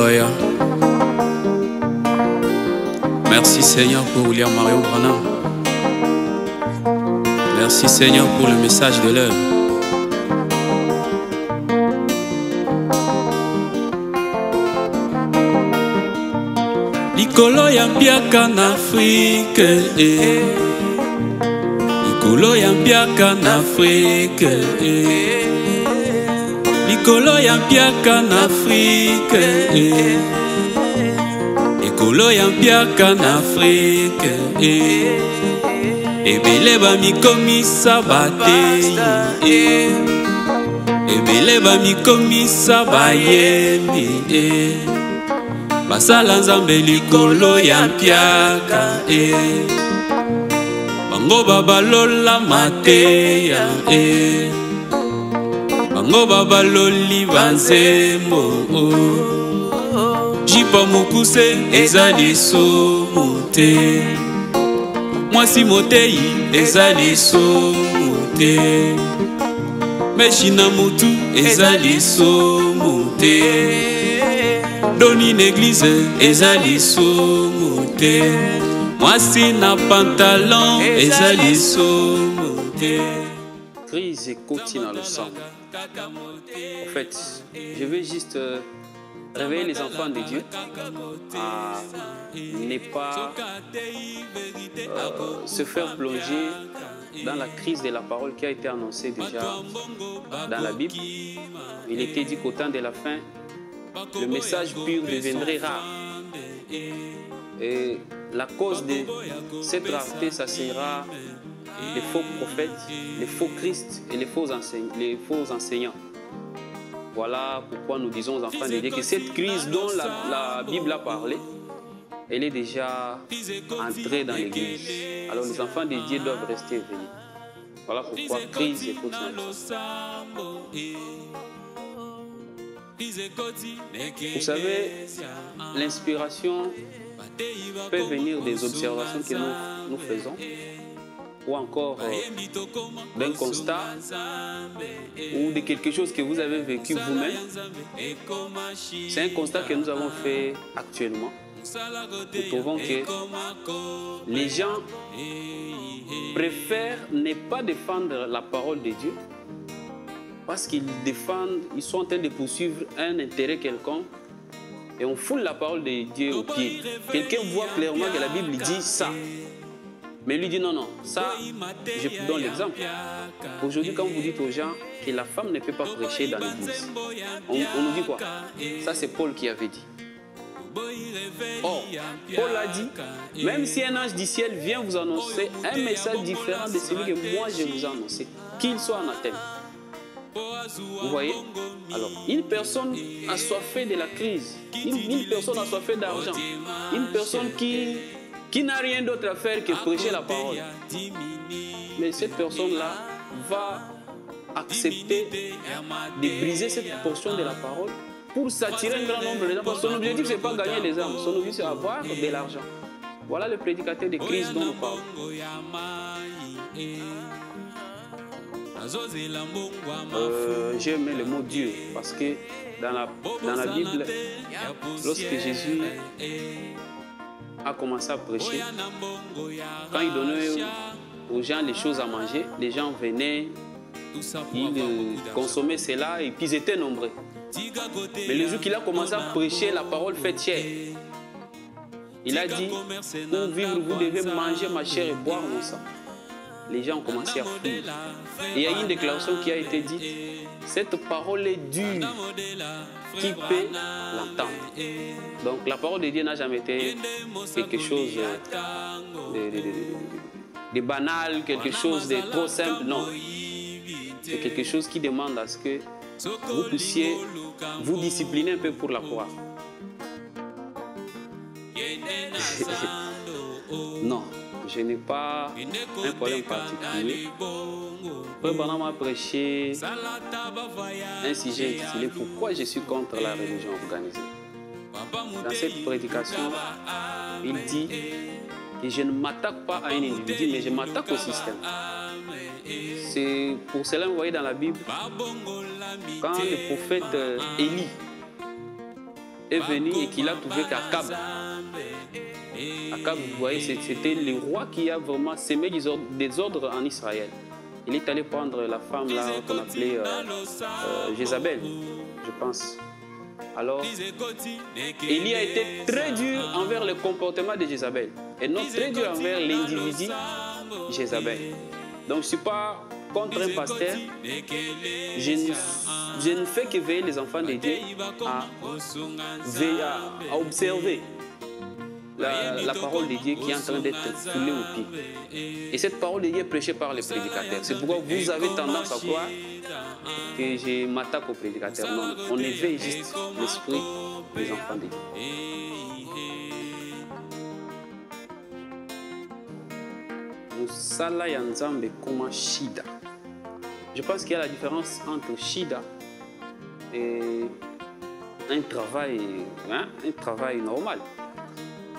Alléluia. Merci Seigneur pour William Mario Branham. Merci Seigneur pour le message de l'heure. Likolo ya mpiaka na Afrique, likolo ya mpiaka na Afrique, likolo ya mpiaka na Afrique, likolo ya mpiaka na Afrique, ebele bamikomisa bateyi, ebele bamikomisa bayembi, basala nzambe likolo ya mpiaka, bango babalola mateya, bango babaloli banzembo, jipa mokuse eza lisumu te, mwasi moteyi eza lisumu te, meshi na mutu eza lisumu te, doni n'église eza lisumu te, mwasi na pantalon eza lisumu te. Crise et continue dans le sang. En fait, je veux juste réveiller les enfants de Dieu à ne pas se faire plonger dans la crise de la parole qui a été annoncée déjà dans la Bible. Il était dit qu'au temps de la fin, le message pur deviendrait rare. Et la cause de cette rareté, ça sera les faux prophètes, les faux Christ et les faux enseignants. Voilà pourquoi nous disons aux enfants de Dieu que cette crise dont la Bible a parlé, elle est déjà entrée dans l'Église. Alors les enfants de Dieu doivent rester éveillés. Voilà pourquoi crise et continue. Vous savez, l'inspiration peut venir des observations que nous faisons, ou encore d'un constat ou de quelque chose que vous avez vécu vous-même. C'est un constat que nous avons fait actuellement. Nous trouvons que les gens préfèrent ne pas défendre la parole de Dieu parce qu'ils sont en train de poursuivre un intérêt quelconque et on foule la parole de Dieu au pied. Quelqu'un voit clairement que la Bible dit ça. Mais lui dit non, non, ça, je vous donne l'exemple. Aujourd'hui, quand vous dites aux gens que la femme ne peut pas prêcher dans l'église, on nous dit quoi? Ça, c'est Paul qui avait dit. Or, Paul a dit, même si un ange du ciel vient vous annoncer un message différent de celui que moi je vous ai annoncé, qu'il soit anathème. Vous voyez? Alors, une personne assoiffée de la crise, une personne assoiffée d'argent, une personne qui n'a rien d'autre à faire que prêcher la parole. Mais cette personne-là va accepter de briser cette portion de la parole pour s'attirer un grand nombre de gens. Parce que son objectif, ce n'est pas gagner des âmes, son objectif, c'est avoir de l'argent. Voilà le prédicateur de crise dont nous parlons. J'ai aimé le mot Dieu parce que dans la Bible, lorsque Jésus a commencé à prêcher, quand il donnait aux gens les choses à manger, les gens venaient, ils consommaient cela et puis ils étaient nombreux. Mais le jour qu'il a commencé à prêcher la parole faite chair, il a dit, pour vivre, vous devez manger ma chair et boire mon sang. Les gens ont commencé à fuir. Et il y a une déclaration qui a été dite, cette parole est dure, qui peut l'entendre. Donc la parole de Dieu n'a jamais été quelque chose de banal, quelque chose de trop simple, non. C'est quelque chose qui demande à ce que vous puissiez vous discipliner un peu pour la croire. Non, je n'ai pas un problème particulier. Frère Branham a prêché un sujet intitulé « Pourquoi je suis contre la religion organisée ». Dans cette prédication, il dit que je ne m'attaque pas à un individu, mais je m'attaque au système. C'est pour cela, vous voyez dans la Bible, quand le prophète Élie est venu et qu'il a trouvé qu'Akab, vous voyez, c'était le roi qui a vraiment semé des ordres en Israël. Il est allé prendre la femme là qu'on appelait Jézabel, je pense. Alors, Élie a été très dur envers le comportement de Jézabel et non très dur envers l'individu Jézabel. Donc, je ne suis pas contre un pasteur. Je ne fais que veiller les enfants de Dieu à observer la parole de Dieu qui est en train d'être foulée au pied. Et cette parole de Dieu est prêchée par les prédicateurs. C'est pourquoi vous avez tendance à croire que je m'attaque aux prédicateurs. Non, on éveille juste l'esprit des enfants de Dieu. Musala ya Nzambe koma shida. Je pense qu'il y a la différence entre shida et un travail normal.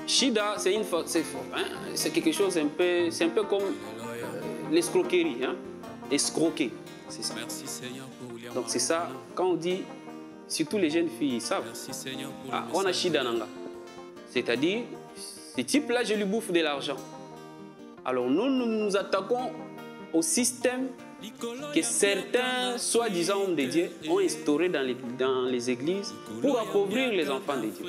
Shida, c'est quelque chose un peu comme l'escroquerie, escroquer, c'est ça. Donc c'est ça, quand on dit, surtout les jeunes filles, ils savent, on a shida nanga, c'est-à-dire, ce type-là, je lui bouffe de l'argent. Alors nous nous attaquons au système que certains soi-disant hommes de Dieu ont instauré dans les églises pour appauvrir les enfants de Dieu.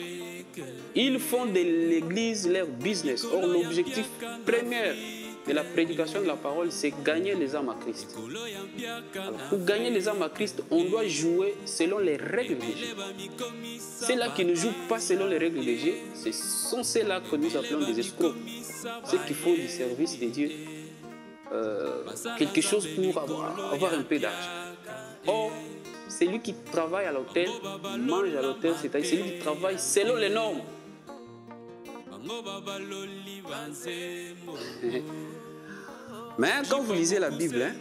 Ils font de l'église leur business. Or, l'objectif premier de la prédication de la parole, c'est gagner les âmes à Christ. Alors, pour gagner les âmes à Christ, on doit jouer selon les règles de Dieu. Ceux-là qui ne jouent pas selon les règles de Dieu, ce sont ceux-là que nous appelons des escrocs. Ceux qui font du service de Dieu quelque chose pour avoir un peu d'argent. Or, celui qui travaille à l'hôtel, mange à l'hôtel, c'est-à-dire celui qui travaille selon les normes. Mais quand vous lisez la Bible,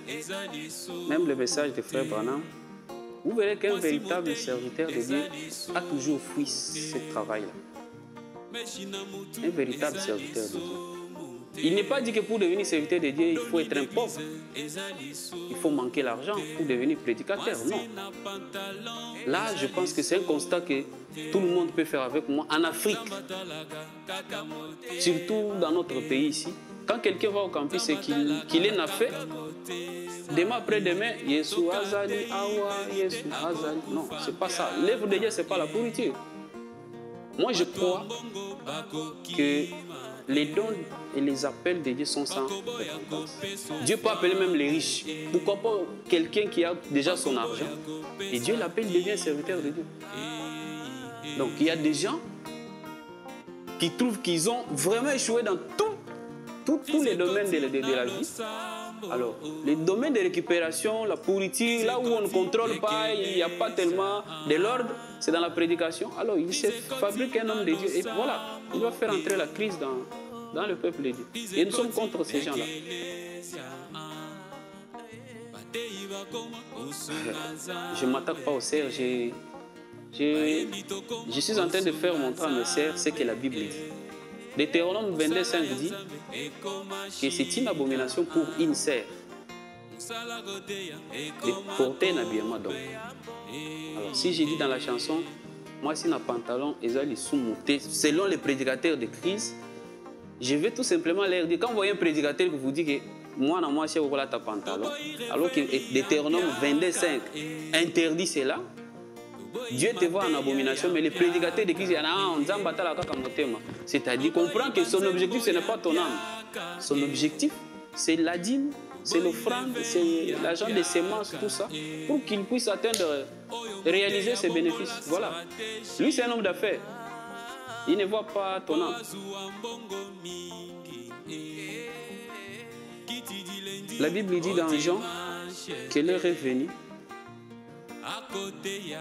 même le message de Frère Branham, vous verrez qu'un véritable serviteur de Dieu a toujours fui ce travail-là. Un véritable serviteur de Dieu. Il n'est pas dit que pour devenir serviteur de Dieu, il faut être un pauvre. Il faut manquer l'argent pour devenir prédicateur. Non. Là, je pense que c'est un constat que tout le monde peut faire avec moi en Afrique. Surtout dans notre pays ici. Quand quelqu'un va au campus et qu'il est naffé, demain après-demain, Yesu Azali, Awa, Yesu Azali. Non, c'est pas ça. L'œuvre de Dieu, ce n'est pas la pourriture. Moi, je crois que les dons et les appels de Dieu sont sans récompense. Dieu peut appeler même les riches. Pourquoi pas quelqu'un qui a déjà son argent et Dieu l'appelle, il devient serviteur de Dieu. Donc il y a des gens qui trouvent qu'ils ont vraiment échoué dans tous les domaines de la vie. Alors, les domaines de récupération, la pourriture, là où on ne contrôle pas, il n'y a pas tellement de l'ordre, c'est dans la prédication. Alors, il se fabrique un homme de Dieu et voilà, il va faire entrer la crise dans le peuple de Dieu. Et nous sommes contre ces gens-là. Je ne m'attaque pas aux sœurs, je suis en train de faire montrer à mes sœurs ce que la Bible dit. Deutéronome 22:5 dit que c'est une abomination pour une sœur de porter un habillement d'homme. Alors, si j'ai dit dans la chanson, moi, si un pantalon est sous-monté, selon les prédicateurs de Christ, je vais tout simplement leur dire, quand vous voyez un prédicateur qui vous dit que moi, je vais ta pantalon, alors que Deutéronome 22:5 interdit cela, Dieu te voit en abomination, mais les prédicateurs de Christ, c'est-à-dire comprend que son objectif, ce n'est pas ton âme. Son objectif, c'est la dîme, c'est l'offrande, c'est l'argent des semences, tout ça, pour qu'il puisse atteindre, réaliser ses bénéfices. Voilà. Lui, c'est un homme d'affaires. Il ne voit pas ton âme. La Bible dit dans Jean que l'heure est venue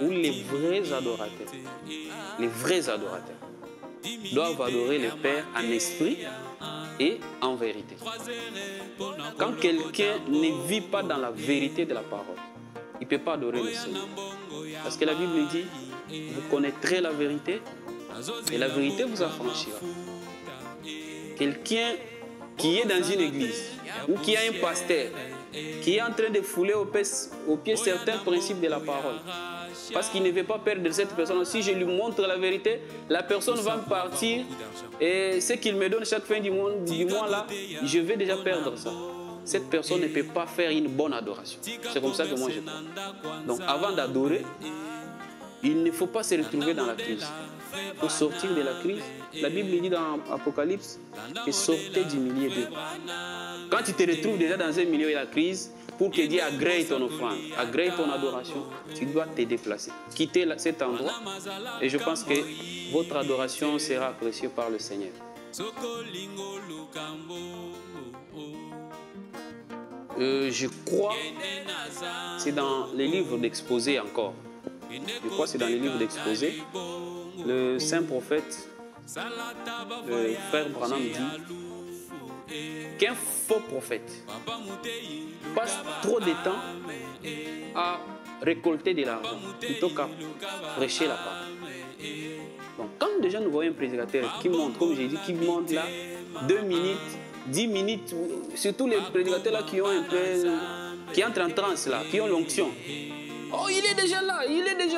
où les vrais adorateurs doivent adorer le Père en esprit et en vérité. Quand quelqu'un ne vit pas dans la vérité de la parole, il ne peut pas adorer le Seigneur. Parce que la Bible dit, vous connaîtrez la vérité et la vérité vous affranchira. Quelqu'un qui est dans une église ou qui a un pasteur qui est en train de fouler au pied certains principes de la parole, parce qu'il ne veut pas perdre cette personne. Si je lui montre la vérité, la personne va partir et ce qu'il me donne chaque fin du mois là, je vais déjà perdre ça. Cette personne ne peut pas faire une bonne adoration. C'est comme ça que moi je crois. Donc avant d'adorer, il ne faut pas se retrouver dans la crise. Il faut sortir de la crise. La Bible dit dans Apocalypse que sortez du milieu d'eux. Quand tu te retrouves déjà dans un milieu de la crise, pour que Dieu agrée ton offrande, agrée ton adoration, tu dois te déplacer, quitter cet endroit. Et je pense que votre adoration sera appréciée par le Seigneur. Je crois que c'est dans les livres d'exposés encore. Je crois que c'est dans les livres d'exposés. Le saint prophète, le frère Branham dit qu'un faux prophète passe trop de temps à récolter de l'argent plutôt qu'à prêcher la parole. Donc quand déjà nous voyons un prédicateur qui monte, comme j'ai dit, qui monte là, 2 minutes, 10 minutes, surtout les prédicateurs là qui ont un peu, qui entrent en transe là, qui ont l'onction. Oh, il est déjà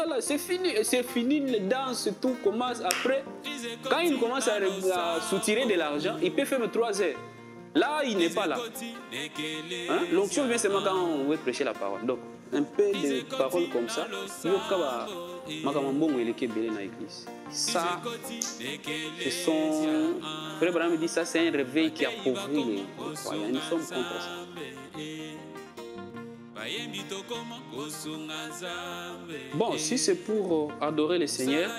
là, c'est fini, les danses, tout commence après. Quand il commence à soutirer de l'argent, il peut faire 3 heures. Là, il n'est pas là. Hein? L'onction vient seulement quand on veut prêcher la parole. Donc, un peu de paroles comme ça, ça, ce sont... Frère Branham dit ça, c'est un réveil qui appauvrit les croyants. Nous sommes contre ça. Bon, si c'est pour adorer le Seigneur,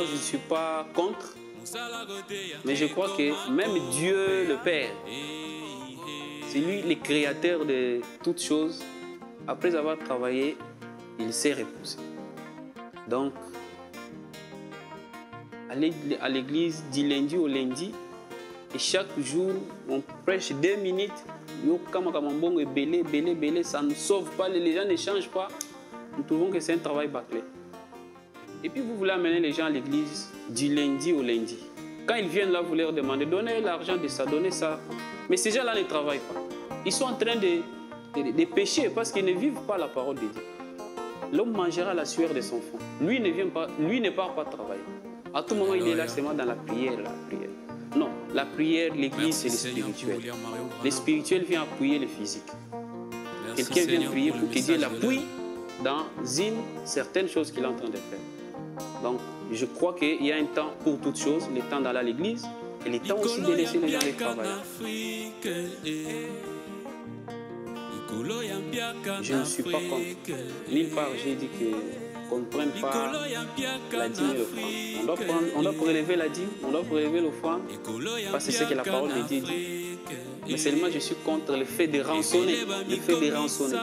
je ne suis pas contre. Mais je crois que même Dieu le Père, c'est lui le créateur de toutes choses. Après avoir travaillé, il s'est reposé. Donc, à l'église du lundi au lundi, et chaque jour, on prêche 2 minutes. Ça ne sauve pas, les gens ne changent pas. Nous trouvons que c'est un travail bâclé. Et puis vous voulez amener les gens à l'église du lundi au lundi. Quand ils viennent là, vous leur demandez, donnez l'argent de ça, donnez ça. Mais ces gens-là ne travaillent pas. Ils sont en train de pécher parce qu'ils ne vivent pas la parole de Dieu. L'homme mangera la sueur de son front. Lui ne part pas travailler. À tout moment, il est là seulement dans la prière. Non, la prière, l'église, c'est le spirituel. Le spirituel vient appuyer le physique. Quelqu'un vient prier pour que Dieu l'appuie dans une certaine chose qu'il est en train de faire. Donc, je crois qu'il y a un temps pour toutes choses, le temps d'aller à l'église et le temps aussi de laisser les gens les travailler. Je ne suis pas contre. Nulle part, j'ai dit qu'on ne prenne pas la dîme et l'offrande. On doit prélever la dîme, on doit prélever l'offrande, parce que c'est ce que la parole de Dieu dit. Mais seulement je suis contre le fait de rançonner. Le fait de rançonner.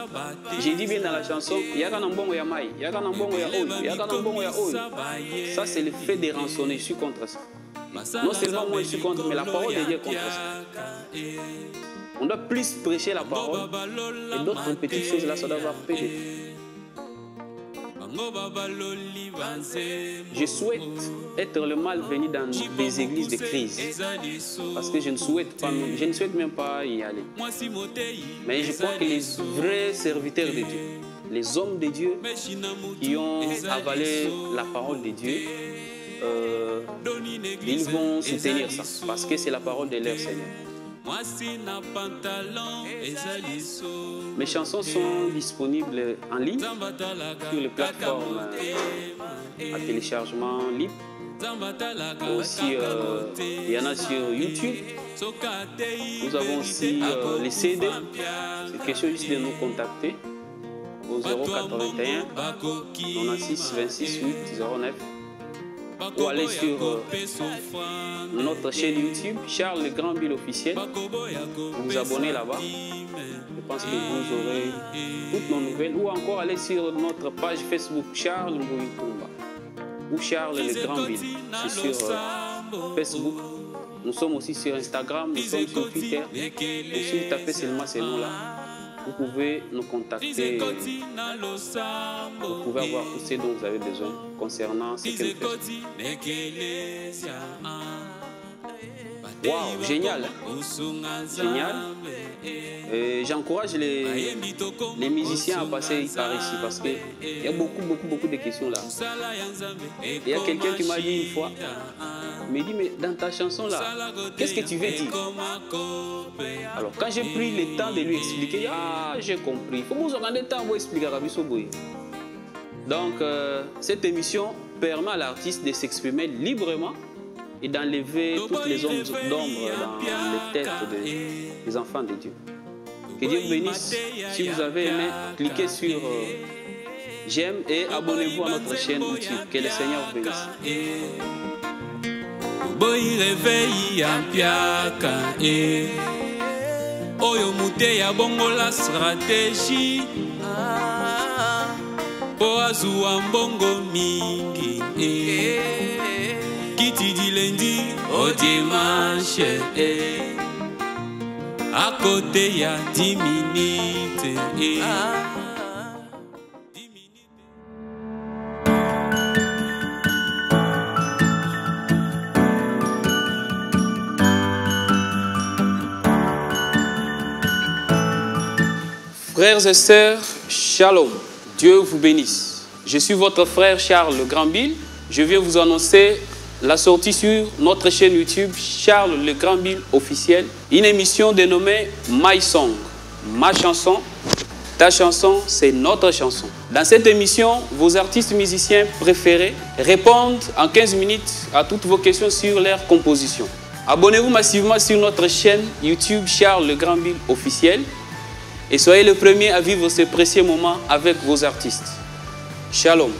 J'ai dit bien dans la chanson, ça c'est le fait de rançonner. Je suis contre ça. Non seulement moi je suis contre, mais la parole de Dieu est contre ça. On doit plus prêcher la parole et d'autres petites choses là, ça doit avoir peu de... Je souhaite être le malvenu dans des églises de crise parce que je ne souhaite même pas y aller. Mais je crois que les vrais serviteurs de Dieu, les hommes de Dieu qui ont avalé la parole de Dieu, ils vont soutenir ça parce que c'est la parole de leur Seigneur. Mes chansons sont disponibles en ligne sur les plateformes à téléchargement libre. Aussi, il y en a sur YouTube. Nous avons aussi les CD. C'est question juste de nous contacter au 081 96 26 8 09 ou aller sur notre chaîne YouTube, Charles le Grand Bill officiel. Vous abonnez là-bas. Je pense que vous aurez toutes nos nouvelles. Ou encore aller sur notre page Facebook, Charles Mbouikumba ou Charles le Grand Bill. C'est sur Facebook. Nous sommes aussi sur Instagram, nous sommes sur Twitter. Et si vous tapez seulement ces noms-là, vous pouvez nous contacter. Vous pouvez avoir tout ce dont vous avez besoin concernant ce que nous faisons. Waouh, génial. Hein? Génial. J'encourage les musiciens à passer par ici parce qu'il y a beaucoup de questions là. Il y a quelqu'un qui m'a dit une fois, il me dit, mais dans ta chanson là, qu'est-ce que tu veux dire? Alors quand j'ai pris le temps de lui expliquer, ah, j'ai compris. Il faut que vous ayez le temps pour expliquer à Rabiso Boye. Donc cette émission permet à l'artiste de s'exprimer librement et d'enlever toutes les ombres d'ombre dans les têtes des enfants de Dieu. Que Dieu vous bénisse. Si vous avez aimé, cliquez sur j'aime et abonnez-vous à notre chaîne YouTube. Que le Seigneur vous bénisse. Boy réveille en piaka e Oyo mute ya bongo la stratégie Po azua mbongo mingi Kiti di lundi au dimanche À côté ya 10 minutes Frères et sœurs, shalom, Dieu vous bénisse. Je suis votre frère Charles Le Grand-Bill. Je viens vous annoncer la sortie sur notre chaîne YouTube Charles Le Grand-Bill officiel. Une émission dénommée My Song, ma chanson. Ta chanson, c'est notre chanson. Dans cette émission, vos artistes musiciens préférés répondent en 15 minutes à toutes vos questions sur leur composition. Abonnez-vous massivement sur notre chaîne YouTube Charles Le Grand-Bill officiel. Et soyez le premier à vivre ces précieux moments avec vos artistes. Shalom.